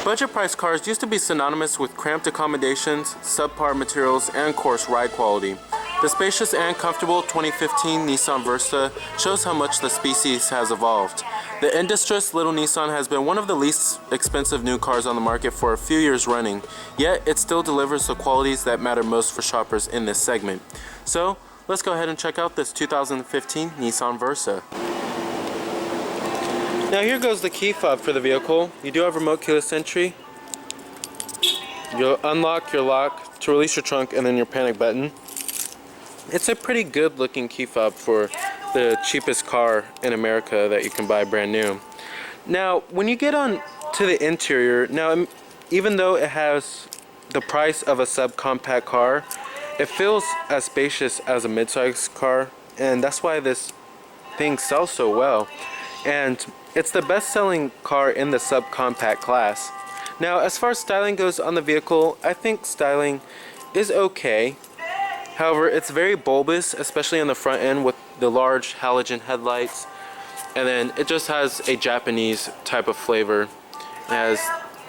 Budget price cars used to be synonymous with cramped accommodations, subpar materials, and of course ride quality. The spacious and comfortable 2015 Nissan Versa shows how much the species has evolved. The industrious little Nissan has been one of the least expensive new cars on the market for a few years running, yet it still delivers the qualities that matter most for shoppers in this segment. So, let's go ahead and check out this 2015 Nissan Versa. Now here goes the key fob for the vehicle. You do have remote keyless entry. You'll unlock your lock to release your trunk and then your panic button. It's a pretty good looking key fob for the cheapest car in America that you can buy brand new. Now when you get on to the interior, now even though it has the price of a subcompact car, it feels as spacious as a midsize car, and that's why this thing sells so well. And it's the best-selling car in the subcompact class. Now, as far as styling goes on the vehicle, I think styling is okay. However, it's very bulbous, especially on the front end with the large halogen headlights. And then it just has a Japanese type of flavor. It has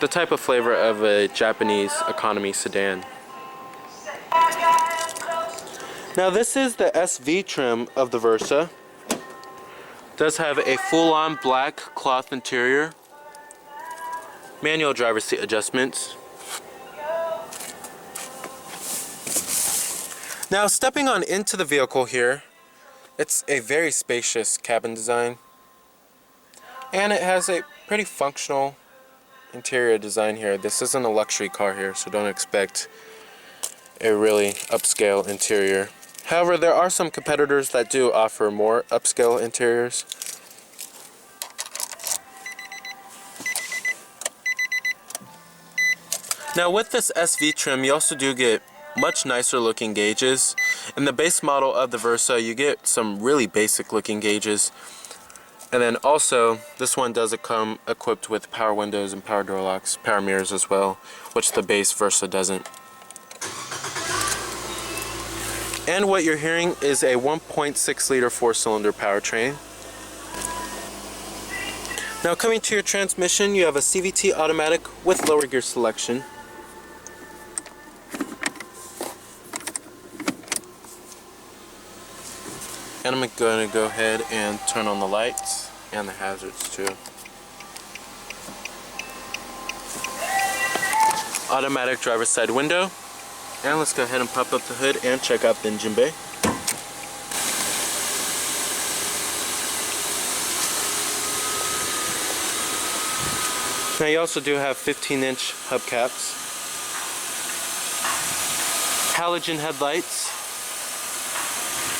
the type of flavor of a Japanese economy sedan. Now, this is the SV trim of the Versa. Does have a full-on black cloth interior, manual driver's seat adjustments. Now stepping on into the vehicle here, it's a very spacious cabin design, and it has a pretty functional interior design here. This isn't a luxury car here, so don't expect a really upscale interior. However, there are some competitors that do offer more upscale interiors. Now with this SV trim, you also do get much nicer looking gauges. In the base model of the Versa, you get some really basic looking gauges. And then also, this one does come equipped with power windows and power door locks, power mirrors as well, which the base Versa doesn't. And what you're hearing is a 1.6 liter 4-cylinder powertrain. Now coming to your transmission, you have a CVT Automatic with lower gear selection. And I'm going to go ahead and turn on the lights and the hazards too. Automatic driver's side window. And let's go ahead and pop up the hood and check out the engine bay. Now you also do have 15-inch hubcaps, halogen headlights,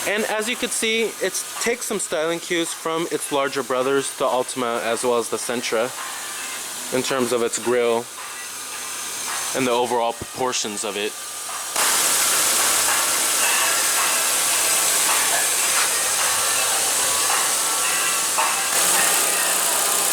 and as you can see, it takes some styling cues from its larger brothers, the Altima as well as the Sentra, in terms of its grille and the overall proportions of it.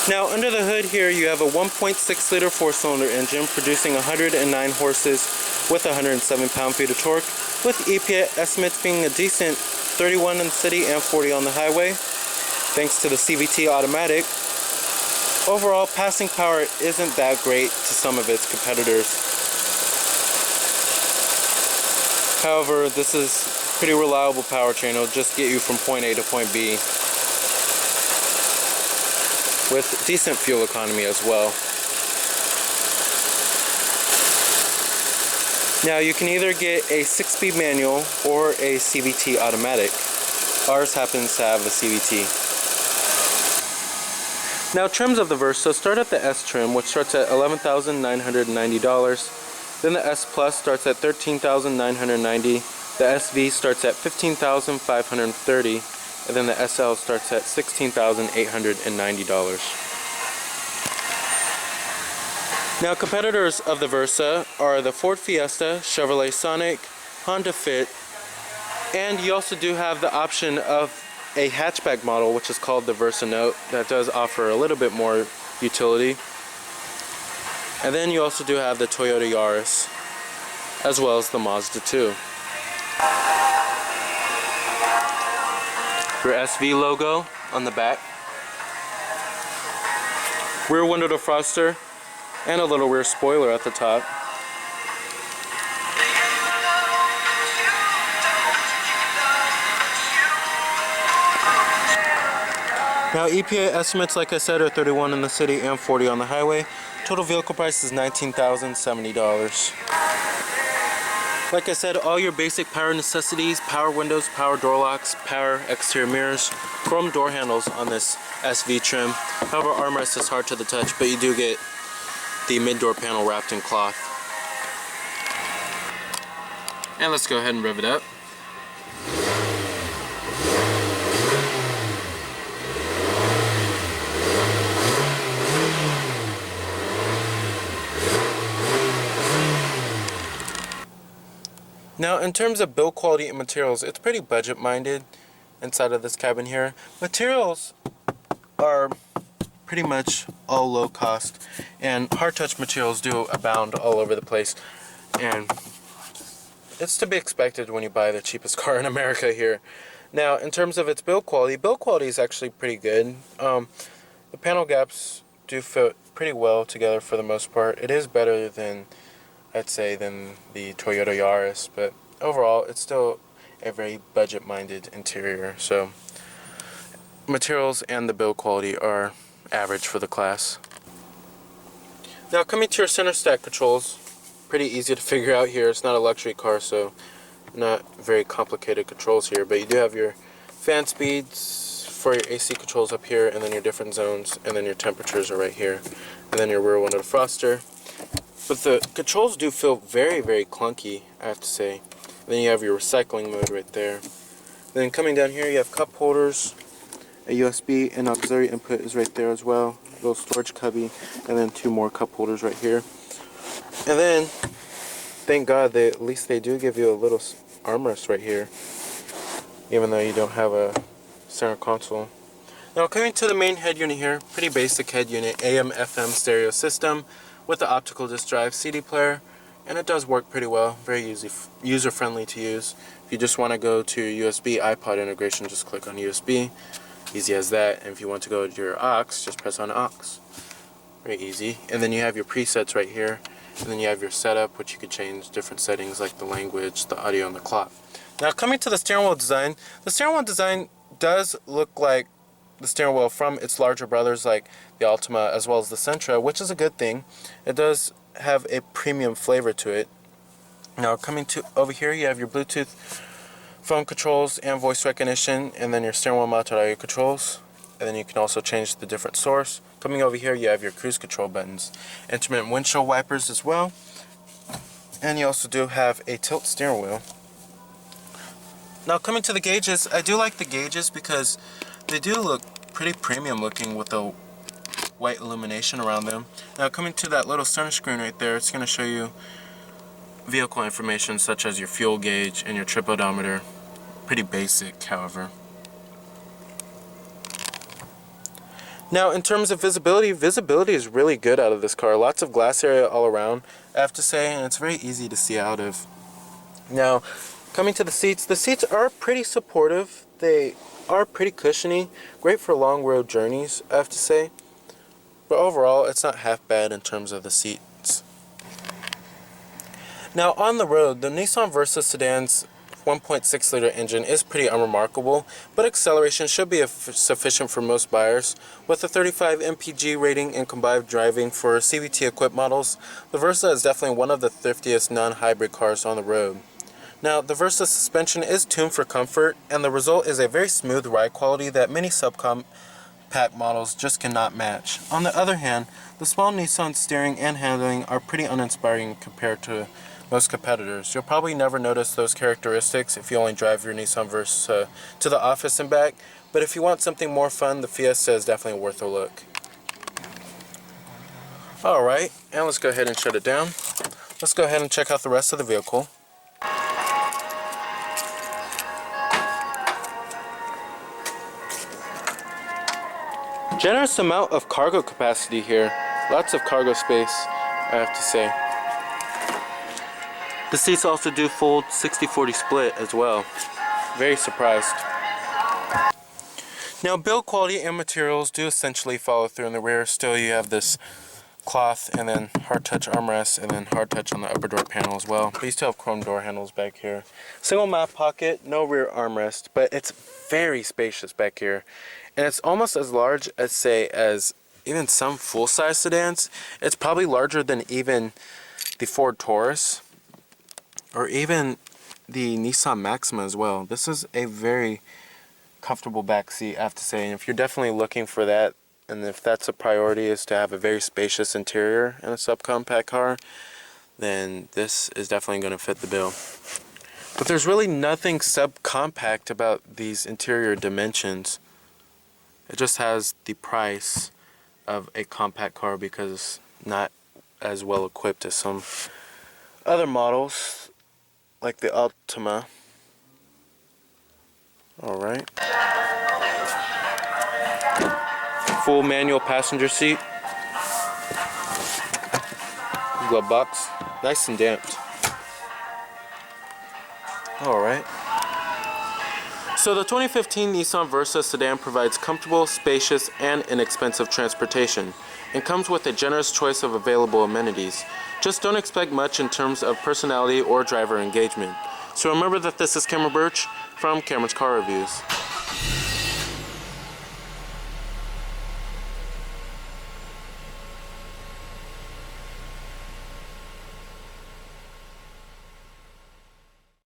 Now under the hood here you have a 1.6 liter 4-cylinder engine producing 109 horses with 107 pound-feet of torque, with EPA estimates being a decent 31 in the city and 40 on the highway. Thanks to the CVT Automatic, overall passing power isn't that great to some of its competitors. However, this is a pretty reliable powertrain. It'll just get you from point A to point B, with decent fuel economy as well. Now you can either get a 6-speed manual or a CVT automatic. Ours happens to have a CVT. Now trims of the Versa start at the S trim, which starts at $11,990. Then the S Plus starts at $13,990. The SV starts at $15,530. And then the SL starts at $16,890. Now competitors of the Versa are the Ford Fiesta, Chevrolet Sonic, Honda Fit, and you also do have the option of a hatchback model, which is called the Versa Note, that does offer a little bit more utility. And then you also do have the Toyota Yaris, as well as the Mazda 2. Your SV logo on the back. Rear window defroster. and a little rear spoiler at the top. Now EPA estimates, like I said, are 31 in the city and 40 on the highway. Total vehicle price is $19,070. Like I said, all your basic power necessities: power windows, power door locks, power exterior mirrors, chrome door handles on this SV trim. However, armrest is hard to the touch, but you do get the mid-door panel wrapped in cloth. And let's go ahead and rev it up. Now, in terms of build quality and materials, it's pretty budget-minded inside of this cabin here. Materials are pretty much all low cost, and hard touch materials do abound all over the place, and it's to be expected when you buy the cheapest car in America here. Now, in terms of its build quality is actually pretty good. The panel gaps do fit pretty well together for the most part. It is better than, I'd say, than the Toyota Yaris, but overall it's still a very budget-minded interior. So materials and the build quality are average for the class. Now, coming to your center stack controls, pretty easy to figure out here. It's not a luxury car, so not very complicated controls here, but you do have your fan speeds for your AC controls up here, and then your different zones, and then your temperatures are right here, and then your rear window defroster. But the controls do feel very, very clunky, I have to say. Then you have your recycling mode right there. Then coming down here, you have cup holders, a USB and auxiliary input is right there as well, a little storage cubby, and then two more cup holders right here. And then, thank God, at least they do give you a little armrest right here, even though you don't have a center console. Now, coming to the main head unit here, pretty basic head unit, AM/FM stereo system with the optical disc drive, CD player, and it does work pretty well, very user-friendly to use. If you just want to go to USB iPod integration, just click on USB, easy as that. And if you want to go to your aux, just press on aux, very easy. And then you have your presets right here, and then you have your setup, which you could change different settings like the language, the audio, and the clock. Now, coming to the steering wheel design, does look like the steering wheel from its larger brothers like the Altima as well as the Sentra, which is a good thing. It does have a premium flavor to it. Now, coming to over here, you have your Bluetooth phone controls and voice recognition, and then your steering wheel mounted audio controls, and then you can also change the different source. Coming over here, you have your cruise control buttons, intermittent windshield wipers as well, and you also do have a tilt steering wheel. Now, coming to the gauges, I do like the gauges because they do look pretty premium looking with the white illumination around them. Now, coming to that little center screen right there, it's going to show you vehicle information such as your fuel gauge and your trip odometer. Pretty basic, however. Now, in terms of visibility is really good out of this car. Lots of glass area all around, I have to say, and it's very easy to see out of. Now, coming to the seats are pretty supportive. They are pretty cushiony, great for long road journeys, I have to say. But overall, it's not half bad in terms of the seats. Now, on the road, the Nissan Versa sedan's 1.6 liter engine is pretty unremarkable, but acceleration should be sufficient for most buyers. With a 35 mpg rating and combined driving for CVT equipped models, the Versa is definitely one of the thriftiest non-hybrid cars on the road. Now, the Versa suspension is tuned for comfort, and the result is a very smooth ride quality that many subcompact models just cannot match. On the other hand, the small Nissan steering and handling are pretty uninspiring compared to most competitors. You'll probably never notice those characteristics if you only drive your Nissan Versa to the office and back, but if you want something more fun, the Fiesta is definitely worth a look. Alright, and let's go ahead and shut it down. Let's go ahead and check out the rest of the vehicle. Generous amount of cargo capacity here. Lots of cargo space, I have to say. The seats also do fold 60-40 split as well. Very surprised. Now, build quality and materials do essentially follow through in the rear. Still, you have this cloth, and then hard touch armrest, and then hard touch on the upper door panel as well. But you still have chrome door handles back here. Single map pocket, no rear armrest, but it's very spacious back here. And it's almost as large as, say, as even some full-size sedans. It's probably larger than even the Ford Taurus or even the Nissan Maxima as well. This is a very comfortable back seat, I have to say. And if you're definitely looking for that, and if that's a priority, is to have a very spacious interior in a subcompact car, then this is definitely going to fit the bill. But there's really nothing subcompact about these interior dimensions. It just has the price of a compact car because it's not as well equipped as some other models like the Altima. Alright. Full manual passenger seat. Glove box. Nice and damped. Alright. So the 2015 Nissan Versa sedan provides comfortable, spacious, and inexpensive transportation, and comes with a generous choice of available amenities. Just don't expect much in terms of personality or driver engagement. So remember that this is Cameron Birch from Cameron's Car Reviews.